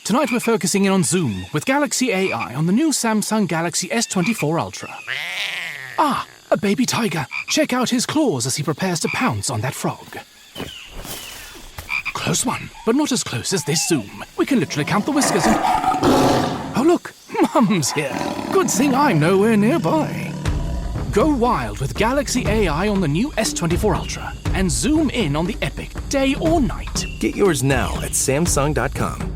Tonight we're focusing in on Zoom with Galaxy AI on the new Samsung Galaxy S24 Ultra. Ah, a baby tiger. Check out his claws as he prepares to pounce on that frog. Close one, but not as close as this Zoom. We can literally count the whiskers and... Oh look, Mum's here. Good thing I'm nowhere nearby. Go wild with Galaxy AI on the new S24 Ultra and zoom in on the epic day or night. Get yours now at Samsung.com.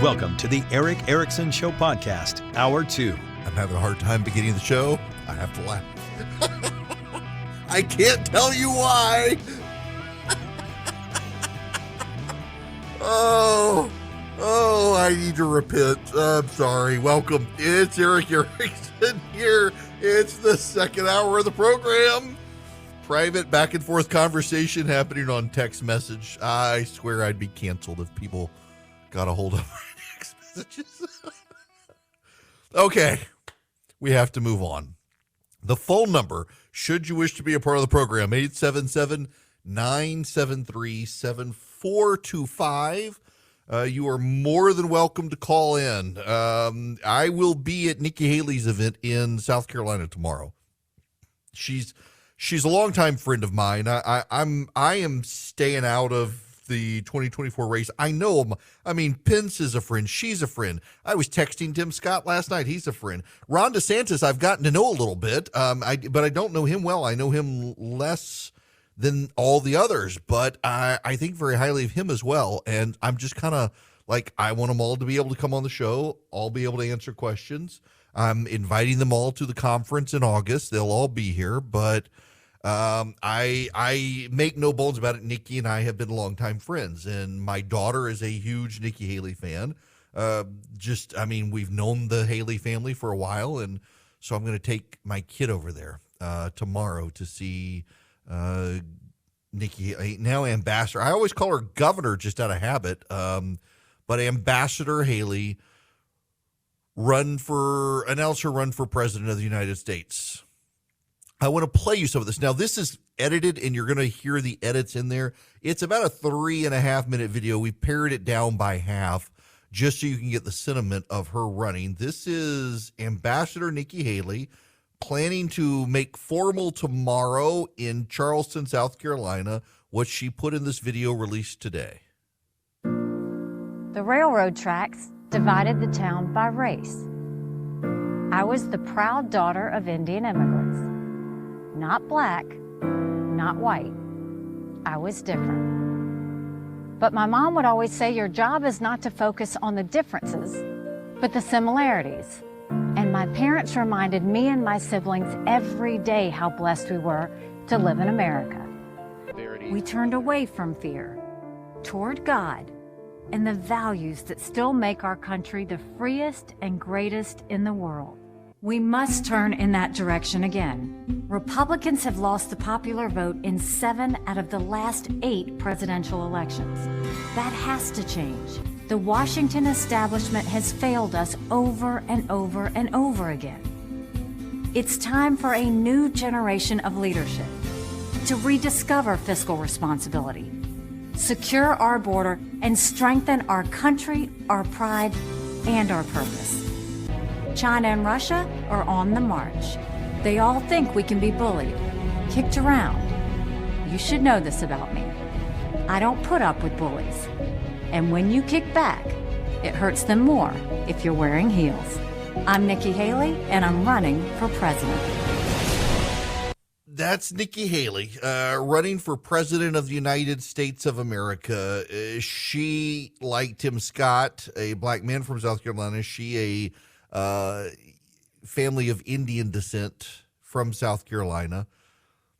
Welcome to the Eric Erickson Show Podcast, Hour 2. I'm having a hard time beginning the show. I have to laugh. I can't tell you why. Oh, I need to repent. I'm sorry. Welcome. It's Eric Erickson here. It's the second hour of the program. Private back and forth conversation happening on text message. I swear I'd be canceled if people got a hold of my text messages. Okay. We have to move on. The phone number, should you wish to be a part of the program, 877-973-7425. You are more than welcome to call in. I will be at Nikki Haley's event in South Carolina tomorrow. She's a longtime friend of mine. I am staying out of the 2024 race. I know him. I mean, Pence is a friend. She's a friend. I was texting Tim Scott last night. He's a friend. Ron DeSantis, I've gotten to know a little bit, but I don't know him well. I know him less than all the others, but I think very highly of him as well. And I'm just kind of like, I want them all to be able to come on the show. I'll be able to answer questions. I'm inviting them all to the conference in August. They'll all be here, but I make no bones about it. Nikki and I have been longtime friends, and my daughter is a huge Nikki Haley fan. We've known the Haley family for a while, and so I'm going to take my kid over there tomorrow to see Nikki, now Ambassador. I always call her Governor just out of habit, but Ambassador Haley announced her run for President of the United States. I want to play you some of this. Now, this is edited, and you're going to hear the edits in there. It's about a 3.5 minute video. We pared it down by half just so you can get the sentiment of her running. This is Ambassador Nikki Haley planning to make formal tomorrow in Charleston, South Carolina, what she put in this video released today. The railroad tracks divided the town by race. I was the proud daughter of Indian immigrants. Not black, not white. I was different. But my mom would always say, your job is not to focus on the differences, but the similarities. And my parents reminded me and my siblings every day how blessed we were to live in America. We turned away from fear, toward God, and the values that still make our country the freest and greatest in the world. We must turn in that direction again. Republicans have lost the popular vote in 7 out of the last 8 presidential elections. That has to change. The Washington establishment has failed us over and over and over again. It's time for a new generation of leadership to rediscover fiscal responsibility, secure our border, and strengthen our country, our pride, and our purpose. China and Russia are on the march. They all think we can be bullied, kicked around. You should know this about me. I don't put up with bullies. And when you kick back, it hurts them more if you're wearing heels. I'm Nikki Haley, and I'm running for president. That's Nikki Haley running for president of the United States of America. She, like Tim Scott, a black man from South Carolina, she a family of Indian descent from South Carolina.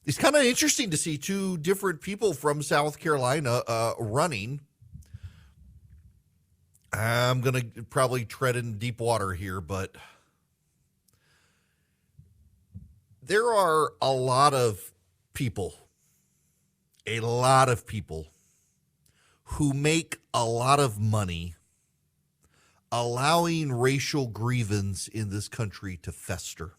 It's kind of interesting to see two different people from South Carolina running. I'm going to probably tread in deep water here, but there are a lot of people who make a lot of money allowing racial grievance in this country to fester.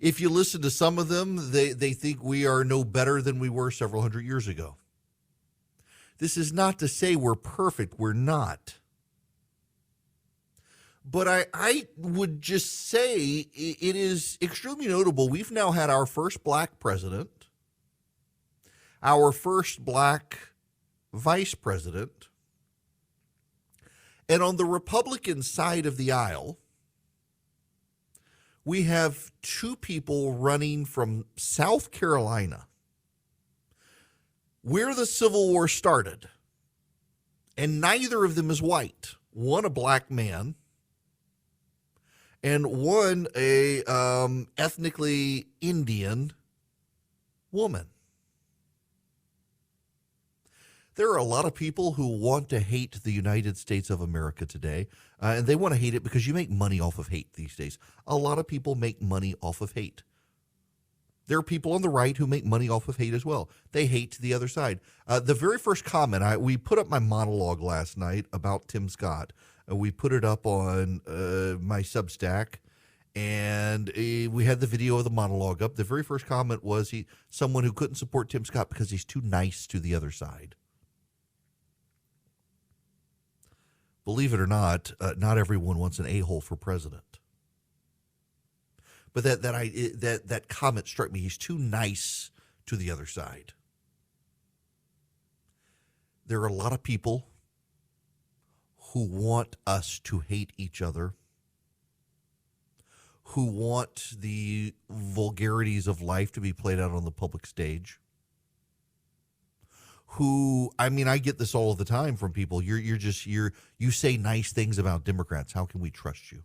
If you listen to some of them, they think we are no better than we were several hundred years ago. This is not to say we're perfect. We're not. But I would just say it is extremely notable. We've now had our first black president, our first black vice president, and on the Republican side of the aisle, we have two people running from South Carolina, where the Civil War started, and neither of them is white. One a black man, and one a ethnically Indian woman. There are a lot of people who want to hate the United States of America today, and they want to hate it because you make money off of hate these days. A lot of people make money off of hate. There are people on the right who make money off of hate as well. They hate the other side. The very first comment, we put up my monologue last night about Tim Scott. We put it up on my Substack, and we had the video of the monologue up. The very first comment was someone who couldn't support Tim Scott because he's too nice to the other side. Believe it or not, not everyone wants an a-hole for president. But that comment struck me. He's too nice to the other side. There are a lot of people who want us to hate each other, who want the vulgarities of life to be played out on the public stage, I get this all the time from people. You say nice things about Democrats. How can we trust you?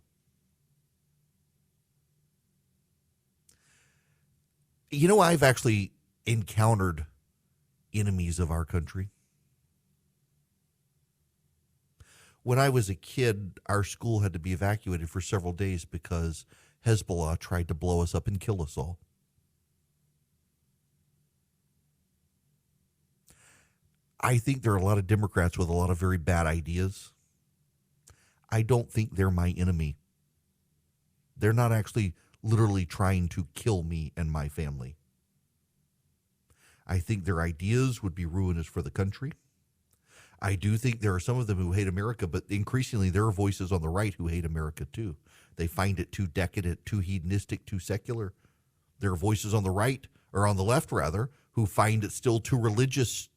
I've actually encountered enemies of our country. When I was a kid, our school had to be evacuated for several days because Hezbollah tried to blow us up and kill us all. I think there are a lot of Democrats with a lot of very bad ideas. I don't think they're my enemy. They're not actually literally trying to kill me and my family. I think their ideas would be ruinous for the country. I do think there are some of them who hate America, but increasingly there are voices on the right who hate America too. They find it too decadent, too hedonistic, too secular. There are voices on the right, or on the left rather, who find it still too religious,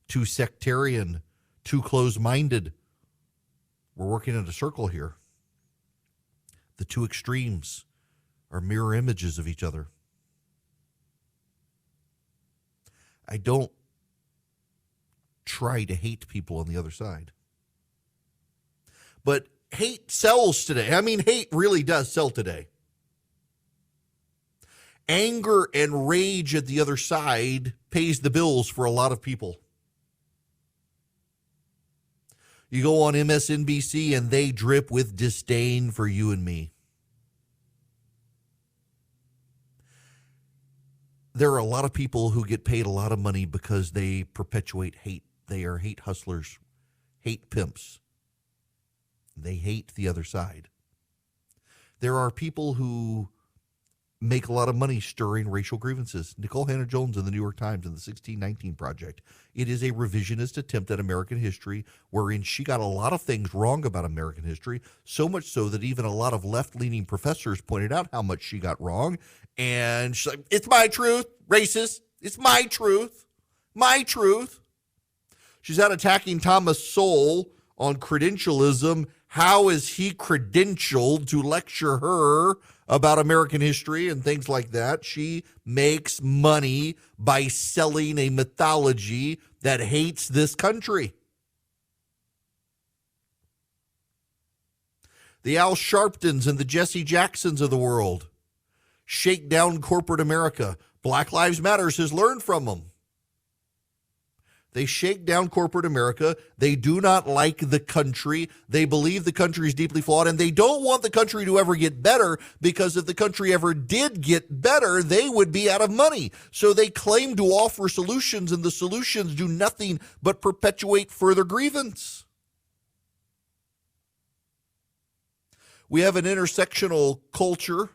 too sectarian, too closed-minded. We're working in a circle here. The two extremes are mirror images of each other. I don't try to hate people on the other side. But hate sells today. Hate really does sell today. Anger and rage at the other side pays the bills for a lot of people. You go on MSNBC and they drip with disdain for you and me. There are a lot of people who get paid a lot of money because they perpetuate hate. They are hate hustlers, hate pimps. They hate the other side. There are people who make a lot of money stirring racial grievances. Nicole Hannah-Jones in the New York Times in the 1619 Project. It is a revisionist attempt at American history wherein she got a lot of things wrong about American history, so much so that even a lot of left-leaning professors pointed out how much she got wrong. And she's like, it's my truth, racist. It's my truth. My truth. She's out attacking Thomas Sowell on credentialism. How is he credentialed to lecture her about American history and things like that? She makes money by selling a mythology that hates this country. The Al Sharptons and the Jesse Jacksons of the world shake down corporate America. Black Lives Matter has learned from them. They shake down corporate America. They do not like the country. They believe the country is deeply flawed, and they don't want the country to ever get better, because if the country ever did get better, they would be out of money. So they claim to offer solutions, and the solutions do nothing but perpetuate further grievance. We have an intersectional culture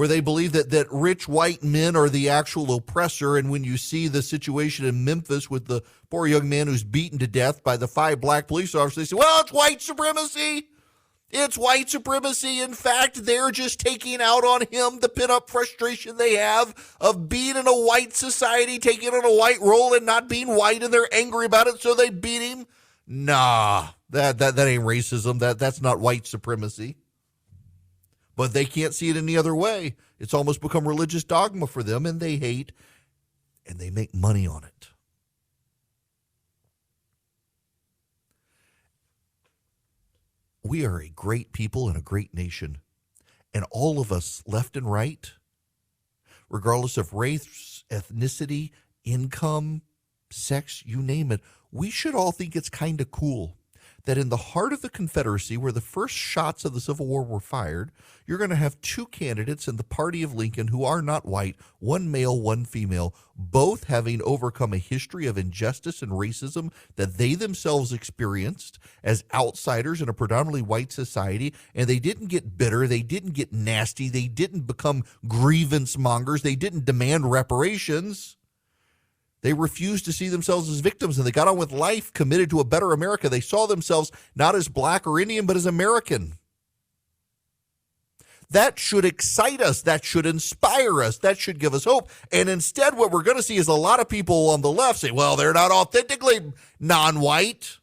where they believe that rich white men are the actual oppressor. And when you see the situation in Memphis with the poor young man who's beaten to death by the 5 black police officers, they say, well, it's white supremacy. It's white supremacy. In fact, they're just taking out on him the pent-up frustration they have of being in a white society, taking on a white role and not being white, and they're angry about it, so they beat him. Nah, that ain't racism. That's not white supremacy. But they can't see it any other way. It's almost become religious dogma for them, and they hate, and they make money on it. We are a great people and a great nation. And all of us, left and right, regardless of race, ethnicity, income, sex, you name it, we should all think it's kind of cool that in the heart of the Confederacy, where the first shots of the Civil War were fired, you're going to have 2 candidates in the party of Lincoln who are not white, one male, one female, both having overcome a history of injustice and racism that they themselves experienced as outsiders in a predominantly white society. And they didn't get bitter. They didn't get nasty. They didn't become grievance mongers. They didn't demand reparations. They refused to see themselves as victims, and they got on with life, committed to a better America. They saw themselves not as black or Indian, but as American. That should excite us. That should inspire us. That should give us hope. And instead, what we're going to see is a lot of people on the left say, well, they're not authentically non-white.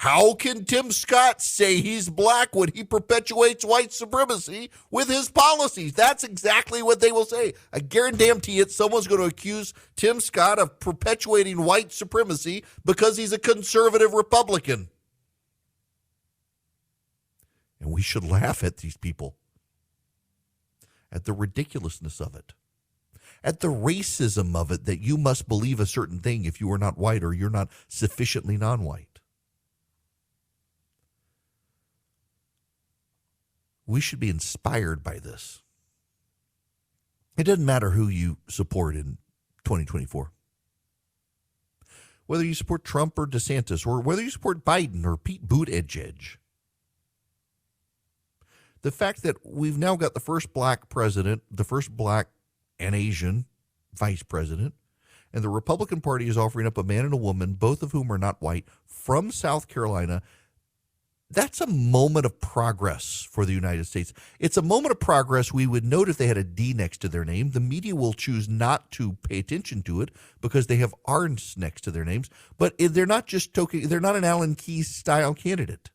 How can Tim Scott say he's black when he perpetuates white supremacy with his policies? That's exactly what they will say. I guarantee it, someone's going to accuse Tim Scott of perpetuating white supremacy because he's a conservative Republican. And we should laugh at these people, at the ridiculousness of it, at the racism of it, that you must believe a certain thing if you are not white or you're not sufficiently non-white. We should be inspired by this. It doesn't matter who you support in 2024. Whether you support Trump or DeSantis, or whether you support Biden or Pete Buttigieg. The fact that we've now got the first black president, the first black and Asian vice president, and the Republican Party is offering up a man and a woman, both of whom are not white, from South Carolina. That's a moment of progress for the United States. It's a moment of progress we would note if they had a D next to their name. The media will choose not to pay attention to it because they have R's next to their names. But they're not just they're not an Alan Keyes style candidate.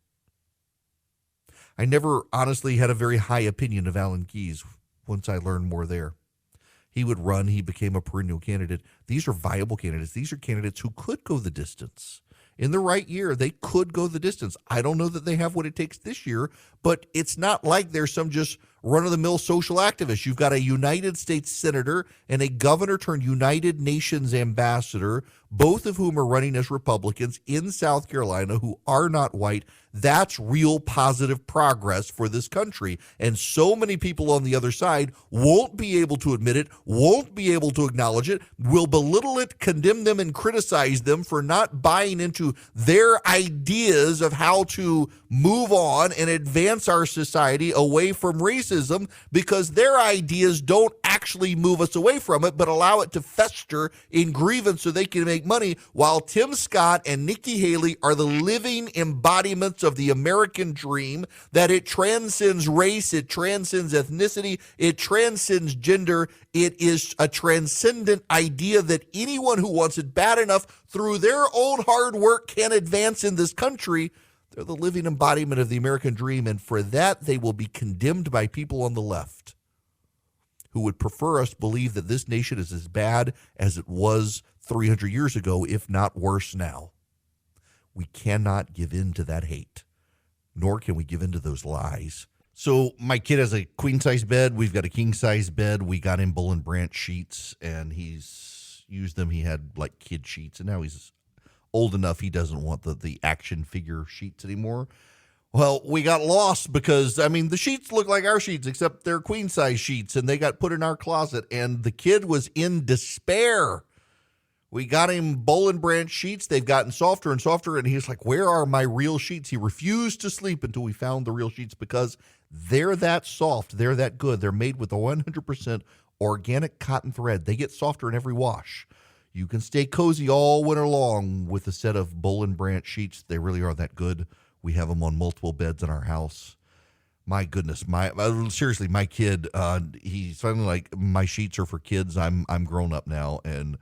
I never honestly had a very high opinion of Alan Keyes once I learned more there. He would run. He became a perennial candidate. These are viable candidates. These are candidates who could go the distance. In the right year, they could go the distance. I don't know that they have what it takes this year, but it's not like there's some just run-of-the-mill social activist. You've got a United States senator and a governor turned United Nations ambassador, both of whom are running as Republicans in South Carolina, who are not white. That's real positive progress for this country. And so many people on the other side won't be able to admit it, won't be able to acknowledge it, will belittle it, condemn them, and criticize them for not buying into their ideas of how to move on and advance our society away from racism, because their ideas don't actually move us away from it, but allow it to fester in grievance so they can make money, while Tim Scott and Nikki Haley are the living embodiments of the American dream, that it transcends race, it transcends ethnicity, it transcends gender. It is a transcendent idea that anyone who wants it bad enough through their own hard work can advance in this country. They're the living embodiment of the American dream, and for that they will be condemned by people on the left who would prefer us believe that this nation is as bad as it was 300 years ago, if not worse now. We cannot give in to that hate, nor can we give in to those lies. So my kid has a queen-size bed. We've got a king-size bed. We got him Bull and Branch sheets, and he's used them. He had like kid sheets, and now he's old enough he doesn't want the action figure sheets anymore. Well, we got lost because, I mean, the sheets look like our sheets, except they're queen-size sheets, and they got put in our closet, and the kid was in despair. We got him Bull and Branch sheets. They've gotten softer and softer, and he's like, where are my real sheets? He refused to sleep until we found the real sheets, because They're that soft. They're that good. They're made with 100% organic cotton thread. They get softer in every wash. You can stay cozy all winter long with a set of Boll and Branch sheets. They really are that good. We have them on multiple beds in our house. My goodness, seriously, my kid, he's finally like, my sheets are for kids. I'm grown up now, and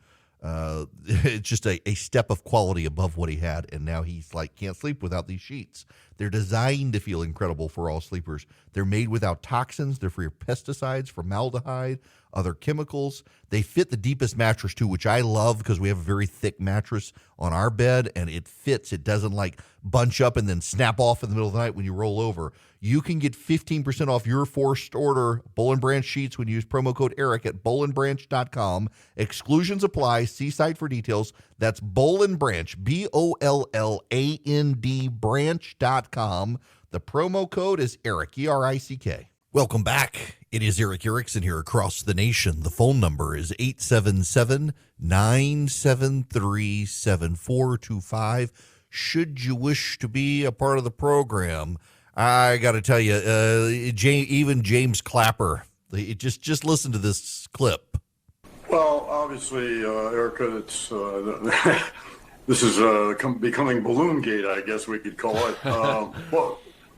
it's just a step of quality above what he had, and now he's like, can't sleep without these sheets. They're designed to feel incredible for all sleepers. They're made without toxins. They're free of pesticides, formaldehyde, other chemicals. They fit the deepest mattress too, which I love because we have a very thick mattress on our bed, and it fits. It doesn't like bunch up and then snap off in the middle of the night when you roll over. You can get 15% off your first order Boll and Branch sheets when you use promo code ERIC at bollandbranch.com. Exclusions apply. See site for details. That's Boll and Branch, BOLLAND branch.com. The promo code is ERIC, ERICK. Welcome back. It is Eric Erickson here across the nation. The phone number is 877-973-7425. Should you wish to be a part of the program, I got to tell you, even James Clapper, just listen to this clip. Well, obviously, Erica, it's this is becoming Balloon-gate, I guess we could call it.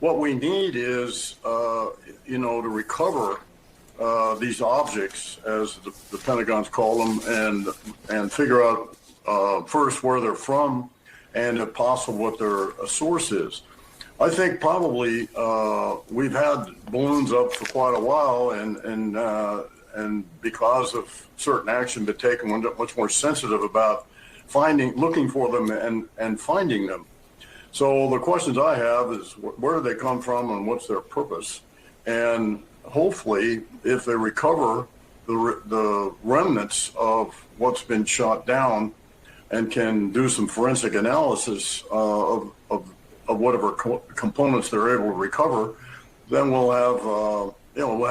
What we need is, to recover these objects, as the Pentagon's call them, and figure out first where they're from, and if possible, what their source is. I think probably we've had balloons up for quite a while, and because of certain action been taken, we're much more sensitive about looking for them and finding them. So the questions I have is, where do they come from and what's their purpose? And hopefully, if they recover the remnants of what's been shot down and can do some forensic analysis of whatever components they're able to recover, then we'll have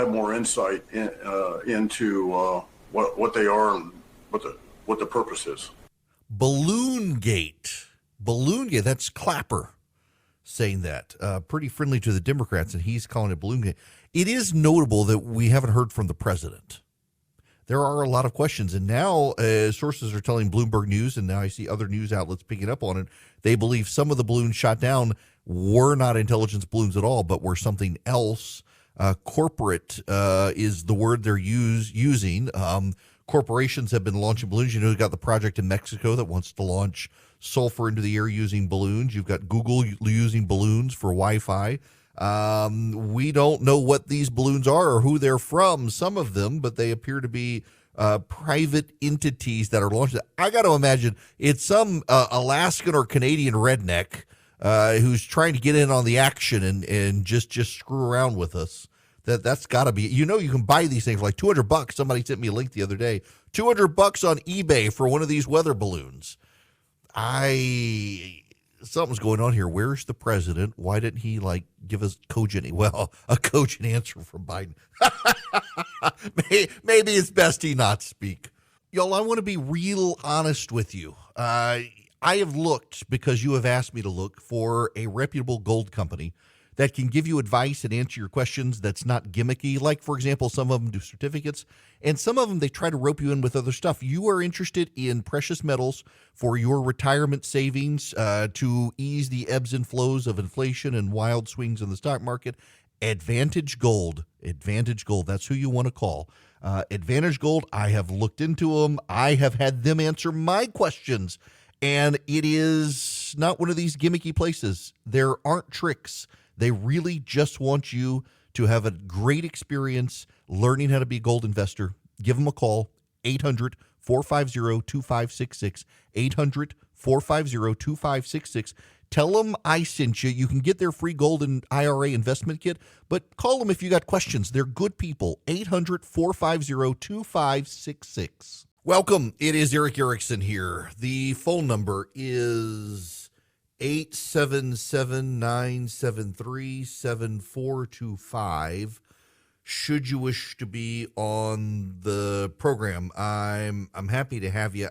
more insight into what they are and what the purpose is. Balloon-gate, that's Clapper saying that. Pretty friendly to the Democrats, and he's calling it Balloon-gate. It is notable that we haven't heard from the president. There are a lot of questions, and now sources are telling Bloomberg News, and now I see other news outlets picking up on it. They believe some of the balloons shot down were not intelligence balloons at all, but were something else. Corporate is the word they're using. Corporations have been launching balloons. You've got the project in Mexico that wants to launch sulfur into the air using balloons. You've got Google using balloons for Wi-Fi. We don't know what these balloons are or who they're from, some of them, but they appear to be private entities that are launched. I got to imagine it's some Alaskan or Canadian redneck who's trying to get in on the action and just screw around with us. That's got to be, you can buy these things for like $200. Somebody sent me a link the other day. $200 on eBay for one of these weather balloons. Something's going on here. Where's the president? Why didn't he give us a cogent answer from Biden? Maybe it's best he not speak. Y'all, I want to be real honest with you. I have looked, because you have asked me to look, for a reputable gold company that can give you advice and answer your questions that's not gimmicky. Like, for example, some of them do certificates, and some of them they try to rope you in with other stuff. You are interested in precious metals for your retirement savings to ease the ebbs and flows of inflation and wild swings in the stock market. Advantage Gold, that's who you want to call. Advantage Gold, I have looked into them. I have had them answer my questions, and it is not one of these gimmicky places. There aren't tricks. They really just want you to have a great experience learning how to be a gold investor. Give them a call, 800-450-2566, 800-450-2566. Tell them I sent you. You can get their free gold and IRA investment kit, but call them if you got questions. They're good people, 800-450-2566. Welcome. It is Eric Erickson here. The phone number is 877-973-7425. Should you wish to be on the program, I'm happy to have you.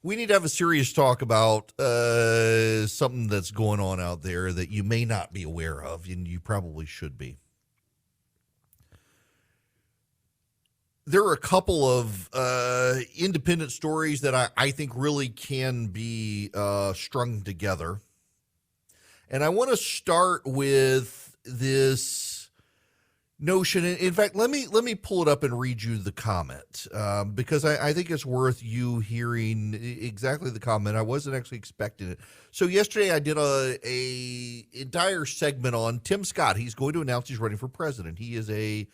We need to have a serious talk about something that's going on out there that you may not be aware of, and you probably should be. there are a couple of independent stories that I think really can be strung together. And I want to start with this notion. In fact, let me pull it up and read you the comment because I think it's worth you hearing exactly the comment. I wasn't actually expecting it. So yesterday I did a entire segment on Tim Scott. He's going to announce he's running for president. He is a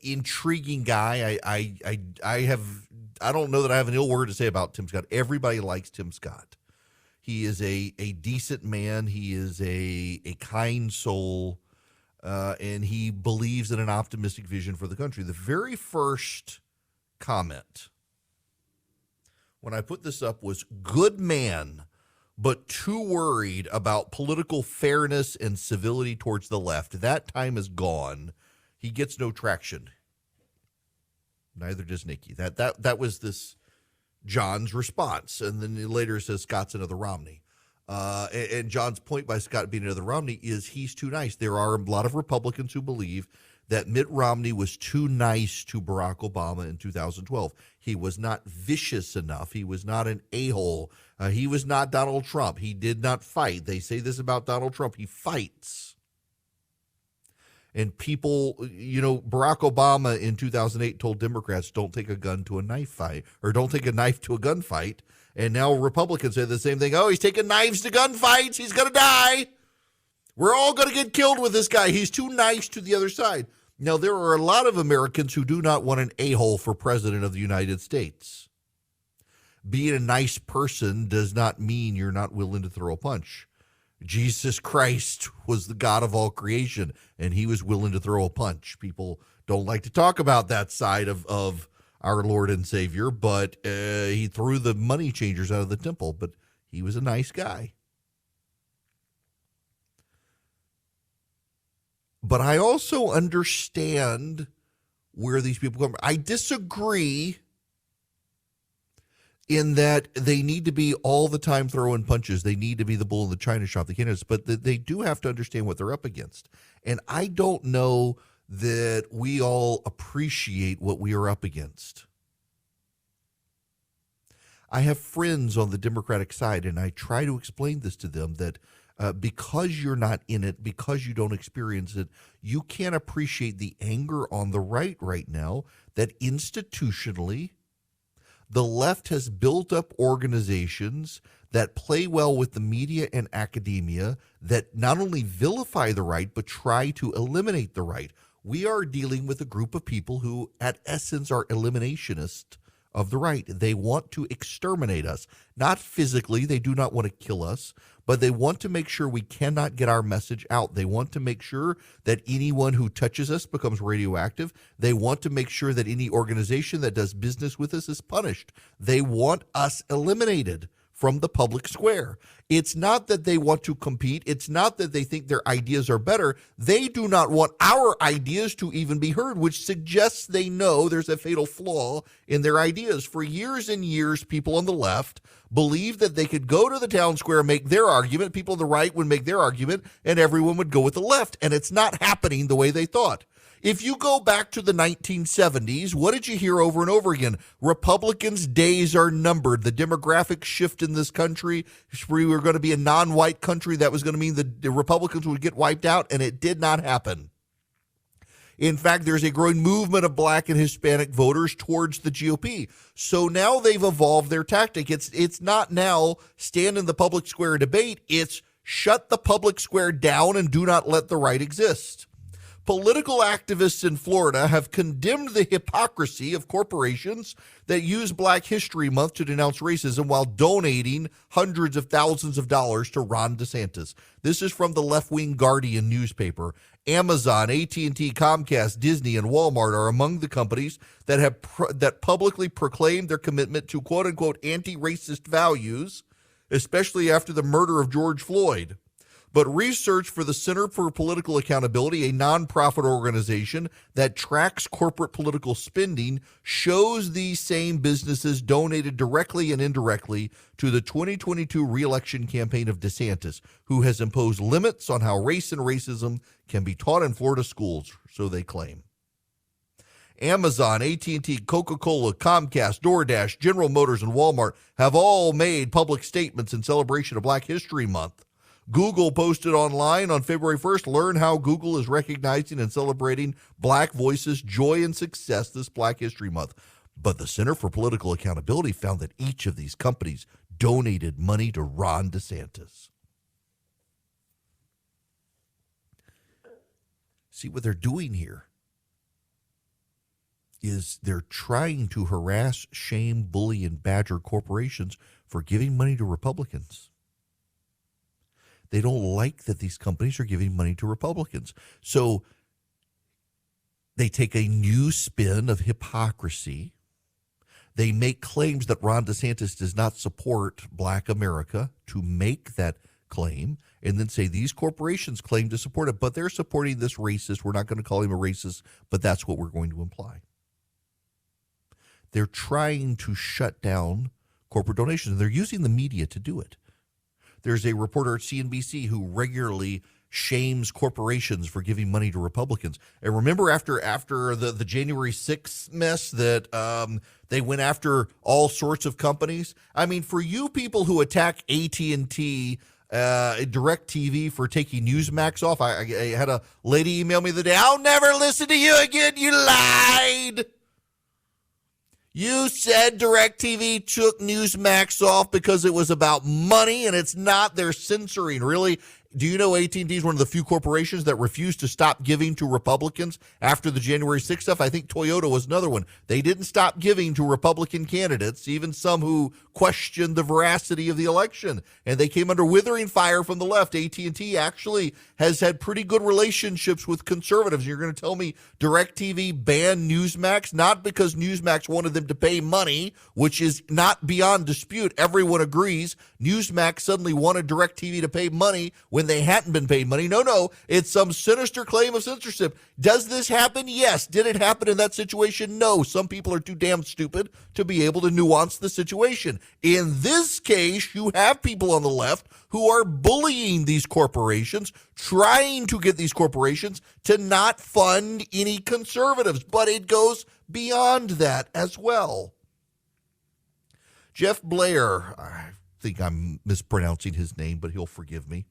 intriguing guy. I don't know that I have an ill word to say about Tim Scott. Everybody likes Tim Scott. He is a decent man. He is a kind soul, and he believes in an optimistic vision for the country. The very first comment when I put this up was, good man, but too worried about political fairness and civility towards the left. That time is gone. He gets no traction. Neither does Nikki. That was this John's response. And then later it says Scott's another Romney. And John's point by Scott being another Romney is he's too nice. There are a lot of Republicans who believe that Mitt Romney was too nice to Barack Obama in 2012. He was not vicious enough. He was not an a-hole. He was not Donald Trump. He did not fight. They say this about Donald Trump. He fights. And people, Barack Obama in 2008 told Democrats, don't take a gun to a knife fight, or don't take a knife to a gunfight. And now Republicans say the same thing. Oh, he's taking knives to gunfights. He's going to die. We're all going to get killed with this guy. He's too nice to the other side. Now, there are a lot of Americans who do not want an a-hole for president of the United States. Being a nice person does not mean you're not willing to throw a punch. Jesus Christ was the God of all creation, and he was willing to throw a punch. People don't like to talk about that side of our Lord and Savior, but he threw the money changers out of the temple, but he was a nice guy. But I also understand where these people come from. I disagree in that they need to be all the time throwing punches. They need to be the bull in the china shop, the candidates, but they do have to understand what they're up against. And I don't know that we all appreciate what we are up against. I have friends on the Democratic side, and I try to explain this to them, that because you're not in it, because you don't experience it, you can't appreciate the anger on the right now that institutionally the left has built up organizations that play well with the media and academia that not only vilify the right, but try to eliminate the right. We are dealing with a group of people who, at essence, are eliminationists of the right. They want to exterminate us. Not physically, they do not want to kill us, but they want to make sure we cannot get our message out. They want to make sure that anyone who touches us becomes radioactive. They want to make sure that any organization that does business with us is punished. They want us eliminated from the public square. It's not that they want to compete. It's not that they think their ideas are better. They do not want our ideas to even be heard, which suggests they know there's a fatal flaw in their ideas. For years and years, people on the left believed that they could go to the town square and make their argument. People on the right would make their argument, and everyone would go with the left. And it's not happening the way they thought. If you go back to the 1970s, what did you hear over and over again? Republicans' days are numbered. The demographic shift in this country, we were going to be a non-white country. That was going to mean the Republicans would get wiped out, and it did not happen. In fact, there's a growing movement of black and Hispanic voters towards the GOP. So now they've evolved their tactic. It's not now stand in the public square debate. It's shut the public square down and do not let the right exist. Political activists in Florida have condemned the hypocrisy of corporations that use Black History Month to denounce racism while donating hundreds of thousands of dollars to Ron DeSantis. This is from the left-wing Guardian newspaper. Amazon, AT&T, Comcast, Disney, and Walmart are among the companies that have that publicly proclaimed their commitment to quote-unquote anti-racist values, especially after the murder of George Floyd. But research for the Center for Political Accountability, a nonprofit organization that tracks corporate political spending, shows these same businesses donated directly and indirectly to the 2022 re-election campaign of DeSantis, who has imposed limits on how race and racism can be taught in Florida schools, so they claim. Amazon, AT&T, Coca-Cola, Comcast, DoorDash, General Motors, and Walmart have all made public statements in celebration of Black History Month. Google posted online on February 1st, learn how Google is recognizing and celebrating Black voices, joy, and success this Black History Month. But the Center for Political Accountability found that each of these companies donated money to Ron DeSantis. See, what they're doing here is they're trying to harass, shame, bully, and badger corporations for giving money to Republicans. They don't like that these companies are giving money to Republicans. So they take a new spin of hypocrisy. They make claims that Ron DeSantis does not support Black America to make that claim, and then say these corporations claim to support it, but they're supporting this racist. We're not going to call him a racist, but that's what we're going to imply. They're trying to shut down corporate donations. They're using the media to do it. There's a reporter at CNBC who regularly shames corporations for giving money to Republicans. And remember after the January 6th mess that they went after all sorts of companies? I mean, for you people who attack AT&T, DirecTV for taking Newsmax off, I had a lady email me the other day, I'll never listen to you again, you lied. You said DirecTV took Newsmax off because it was about money, and it's not. They're censoring. Really? Do you know AT&T is one of the few corporations that refused to stop giving to Republicans after the January 6th stuff? I think Toyota was another one. They didn't stop giving to Republican candidates, even some who questioned the veracity of the election. And they came under withering fire from the left. AT&T actually has had pretty good relationships with conservatives. You're going to tell me DirecTV banned Newsmax? Not because Newsmax wanted them to pay money, which is not beyond dispute. Everyone agrees. Newsmax suddenly wanted DirecTV to pay money when they hadn't been paid money. No, it's some sinister claim of censorship. Does this happen? Yes. Did it happen in that situation? No. Some people are too damn stupid to be able to nuance the situation. In this case, you have people on the left who are bullying these corporations, trying to get these corporations to not fund any conservatives, but it goes beyond that as well. Jeff Blair, I think I'm mispronouncing his name, but he'll forgive me.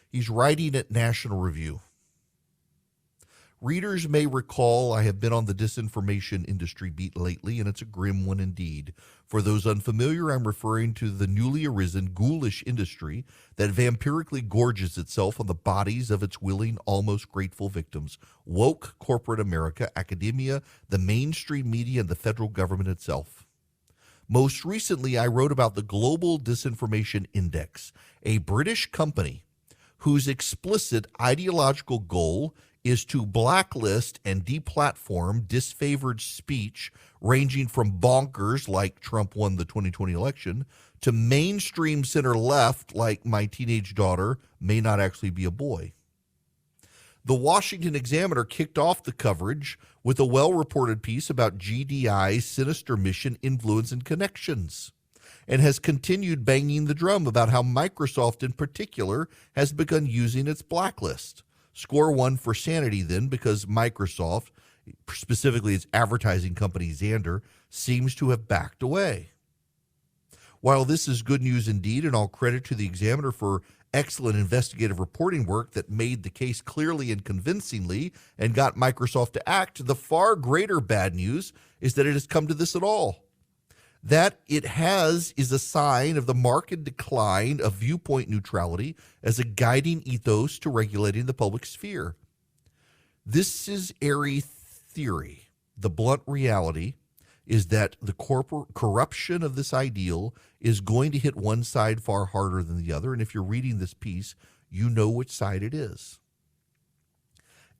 He's writing at National Review. Readers may recall I have been on the disinformation industry beat lately, and it's a grim one indeed. For those unfamiliar, I'm referring to the newly arisen ghoulish industry that vampirically gorges itself on the bodies of its willing, almost grateful victims. Woke corporate America, academia, the mainstream media, and the federal government itself. Most recently, I wrote about the Global Disinformation Index, a British company whose explicit ideological goal is to blacklist and deplatform disfavored speech ranging from bonkers like Trump won the 2020 election to mainstream center left like my teenage daughter may not actually be a boy. The Washington Examiner kicked off the coverage with a well-reported piece about GDI's sinister mission, influence, and connections, and has continued banging the drum about how Microsoft in particular has begun using its blacklist. Score one for sanity then, because Microsoft, specifically its advertising company Xandr, seems to have backed away. While this is good news indeed, and all credit to the Examiner for excellent investigative reporting work that made the case clearly and convincingly and got Microsoft to act, the far greater bad news is that it has come to this at all. That it has is a sign of the marked decline of viewpoint neutrality as a guiding ethos to regulating the public sphere. This is airy theory. The blunt reality is that the corruption of this ideal is going to hit one side far harder than the other, and if you're reading this piece, you know which side it is.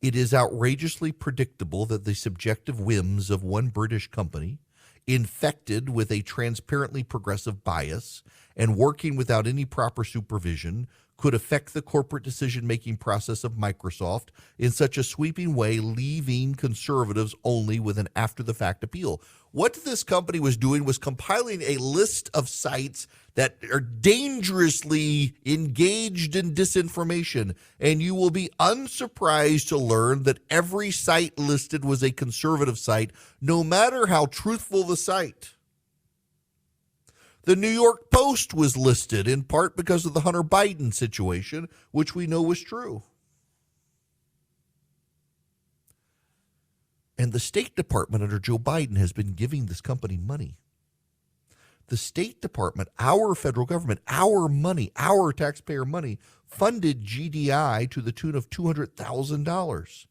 It is outrageously predictable that the subjective whims of one British company, infected with a transparently progressive bias and working without any proper supervision, could affect the corporate decision-making process of Microsoft in such a sweeping way, leaving conservatives only with an after-the-fact appeal. What this company was doing was compiling a list of sites that are dangerously engaged in disinformation, and you will be unsurprised to learn that every site listed was a conservative site, no matter how truthful the site. The New York Post was listed in part because of the Hunter Biden situation, which we know was true. And the State Department under Joe Biden has been giving this company money. The State Department, our federal government, our money, our taxpayer money, funded GDI to the tune of $200,000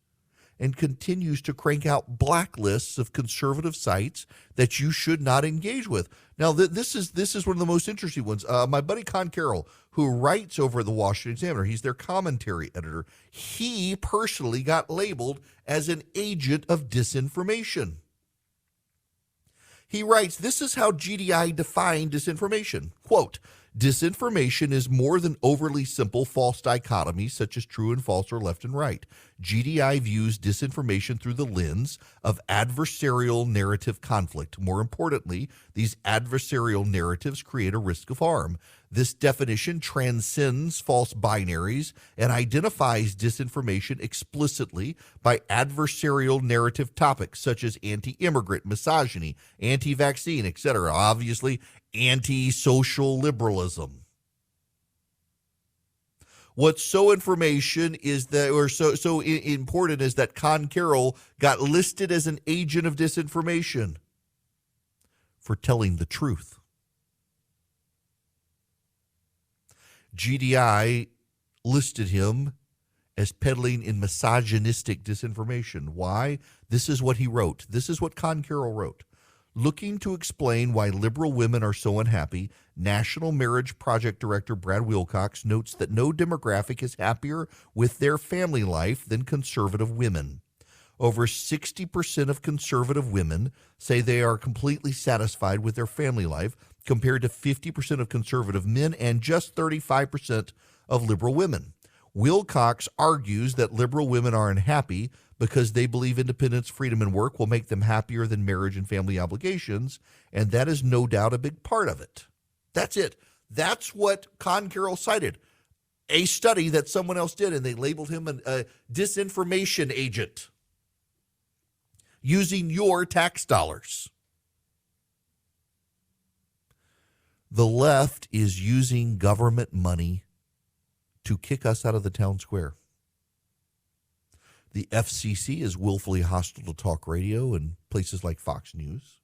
and continues to crank out blacklists of conservative sites that you should not engage with. Now, this is one of the most interesting ones. My buddy Con Carroll, who writes over the Washington Examiner, he's their commentary editor. He personally got labeled as an agent of disinformation. He writes, this is how GDI defined disinformation. Quote, disinformation is more than overly simple false dichotomies such as true and false or left and right. GDI views disinformation through the lens of adversarial narrative conflict. More importantly, these adversarial narratives create a risk of harm. This definition transcends false binaries and identifies disinformation explicitly by adversarial narrative topics such as anti-immigrant, misogyny, anti-vaccine, etc. Obviously, anti-social liberalism. What's so important is that Con Carroll got listed as an agent of disinformation for telling the truth. GDI listed him as peddling in misogynistic disinformation. Why? This is what he wrote. This is what Con Carroll wrote. Looking to explain why liberal women are so unhappy, National Marriage Project Director Brad Wilcox notes that no demographic is happier with their family life than conservative women. Over 60% of conservative women say they are completely satisfied with their family life, compared to 50% of conservative men and just 35% of liberal women. Wilcox argues that liberal women are unhappy because they believe independence, freedom, and work will make them happier than marriage and family obligations, and that is no doubt a big part of it. That's it. That's what Con Carroll cited, a study that someone else did, and they labeled him a disinformation agent using your tax dollars. The left is using government money to kick us out of the town square. The FCC is willfully hostile to talk radio and places like Fox News.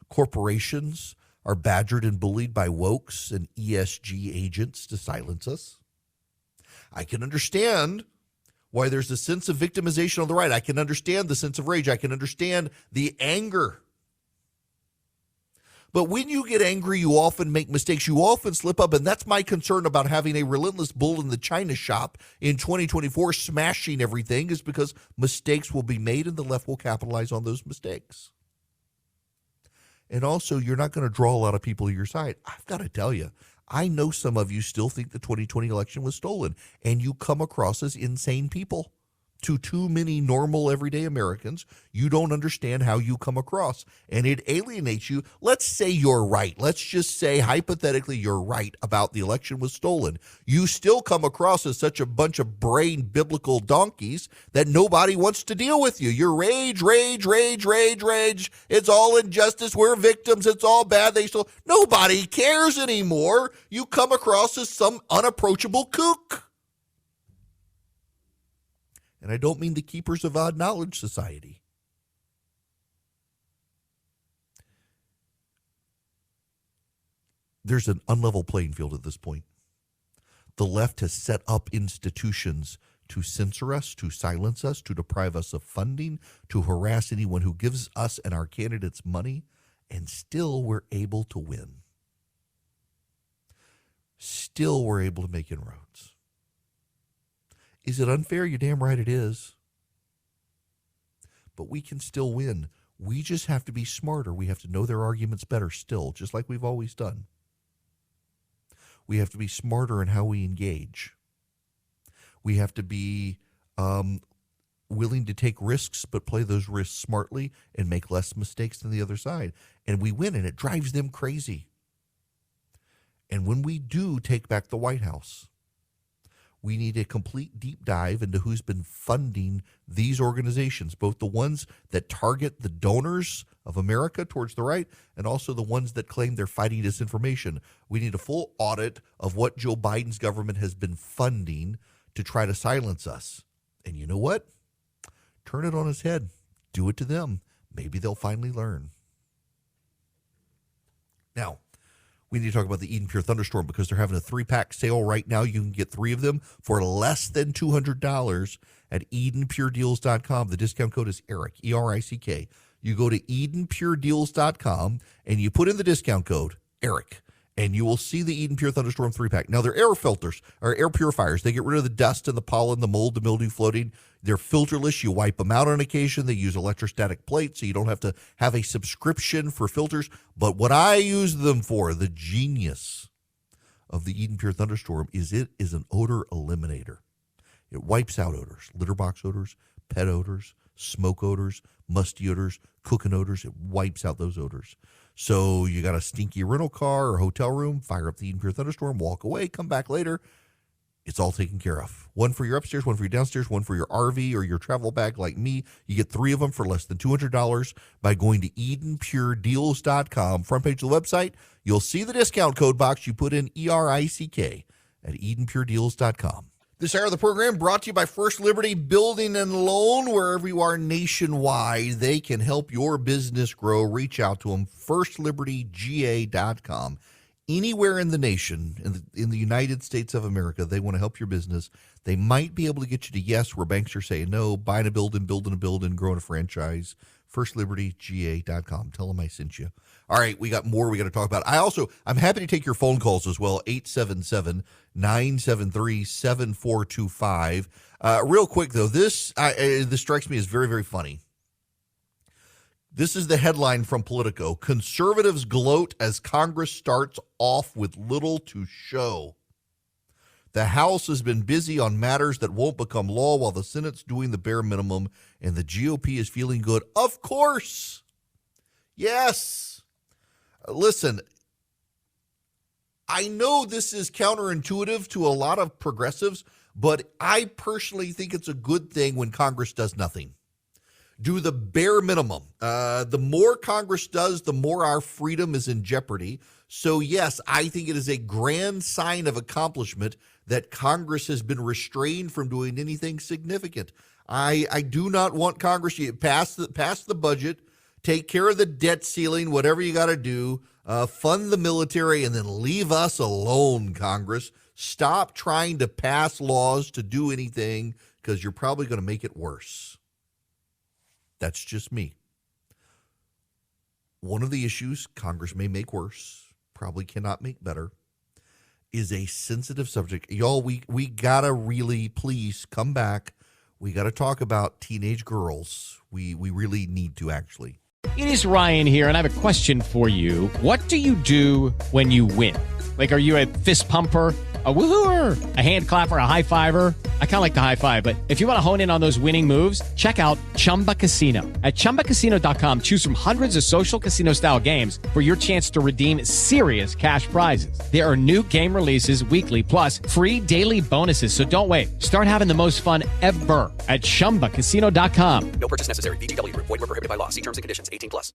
Corporations are badgered and bullied by wokes and ESG agents to silence us. I can understand why there's a sense of victimization on the right. I can understand the sense of rage. I can understand the anger. But when you get angry, you often make mistakes. You often slip up, and that's my concern about having a relentless bull in the china shop in 2024 smashing everything, is because mistakes will be made and the left will capitalize on those mistakes. And also, you're not going to draw a lot of people to your side. I've got to tell you, I know some of you still think the 2020 election was stolen, and you come across as insane people. To too many normal, everyday Americans, you don't understand how you come across, and it alienates you. Let's say you're right. Let's just say, hypothetically, you're right about the election was stolen. You still come across as such a bunch of brain biblical donkeys that nobody wants to deal with you. You're rage. It's all injustice. We're victims. It's all bad. They stole. Nobody cares anymore. You come across as some unapproachable kook. And I don't mean the Keepers of Odd Knowledge Society. There's an unlevel playing field at this point. The left has set up institutions to censor us, to silence us, to deprive us of funding, to harass anyone who gives us and our candidates money, and still we're able to win. Still we're able to make inroads. Is it unfair? You're damn right it is. But we can still win. We just have to be smarter. We have to know their arguments better still, just like we've always done. We have to be smarter in how we engage. We have to be willing to take risks, but play those risks smartly and make less mistakes than the other side. And we win, and it drives them crazy. And when we do take back the White House, we need a complete deep dive into who's been funding these organizations, both the ones that target the donors of America towards the right and also the ones that claim they're fighting disinformation. We need a full audit of what Joe Biden's government has been funding to try to silence us. And you know what? Turn it on its head. Do it to them. Maybe they'll finally learn. Now, we need to talk about the Eden Pure Thunderstorm because they're having a 3-pack sale right now. You can get 3 of them for less than $200 at EdenPureDeals.com. The discount code is ERICK, E-R-I-C-K. You go to EdenPureDeals.com and you put in the discount code ERICK, and you will see the Eden Pure Thunderstorm 3-pack. Now, they're air filters or air purifiers. They get rid of the dust and the pollen, the mold, the mildew floating. They're filterless. You wipe them out on occasion. They use electrostatic plates, so you don't have to have a subscription for filters. But what I use them for, the genius of the Eden Pure Thunderstorm, is it is an odor eliminator. It wipes out odors, litter box odors, pet odors, smoke odors, musty odors, cooking odors. It wipes out those odors. So you got a stinky rental car or hotel room, fire up the Eden Pure Thunderstorm, walk away, come back later. It's all taken care of. One for your upstairs, one for your downstairs, one for your RV or your travel bag like me. You get 3 of them for less than $200 by going to EdenPureDeals.com. Front page of the website, you'll see the discount code box. You put in ERICK at EdenPureDeals.com. This hour of the program brought to you by First Liberty Building and Loan. Wherever you are nationwide, they can help your business grow. Reach out to them, FirstLibertyGA.com. Anywhere in the nation, in the United States of America, they want to help your business. They might be able to get you to yes, where banks are saying no, buying a building, building a building, growing a franchise. FirstLibertyGA.com. Tell them I sent you. All right, we got more we got to talk about. I'm happy to take your phone calls as well, 877-973-7425. Real quick, though, this strikes me as very, very funny. This is the headline from Politico. Conservatives gloat as Congress starts off with little to show. The House has been busy on matters that won't become law while the Senate's doing the bare minimum, and the GOP is feeling good. Of course. Yes. Listen, I know this is counterintuitive to a lot of progressives, but I personally think it's a good thing when Congress does nothing. Do the bare minimum. The more Congress does, the more our freedom is in jeopardy. So, yes, I think it is a grand sign of accomplishment that Congress has been restrained from doing anything significant. I do not want Congress to pass the budget, take care of the debt ceiling, whatever you got to do, fund the military, and then leave us alone, Congress. Stop trying to pass laws to do anything because you're probably going to make it worse. That's just me. One of the issues Congress may make worse, probably cannot make better, is a sensitive subject. Y'all, we got to really, please come back. We got to talk about teenage girls. We really need to, actually. It is Ryan here, and I have a question for you. What do you do when you win? Like, are you a fist pumper, a woo-hooer, a hand clapper, a high fiver? I kind of like the high five, but if you want to hone in on those winning moves, check out Chumba Casino. At ChumbaCasino.com, choose from hundreds of social casino-style games for your chance to redeem serious cash prizes. There are new game releases weekly, plus free daily bonuses, so don't wait. Start having the most fun ever at ChumbaCasino.com. No purchase necessary. VGW Group. Void where prohibited by law. See terms and conditions. 18+.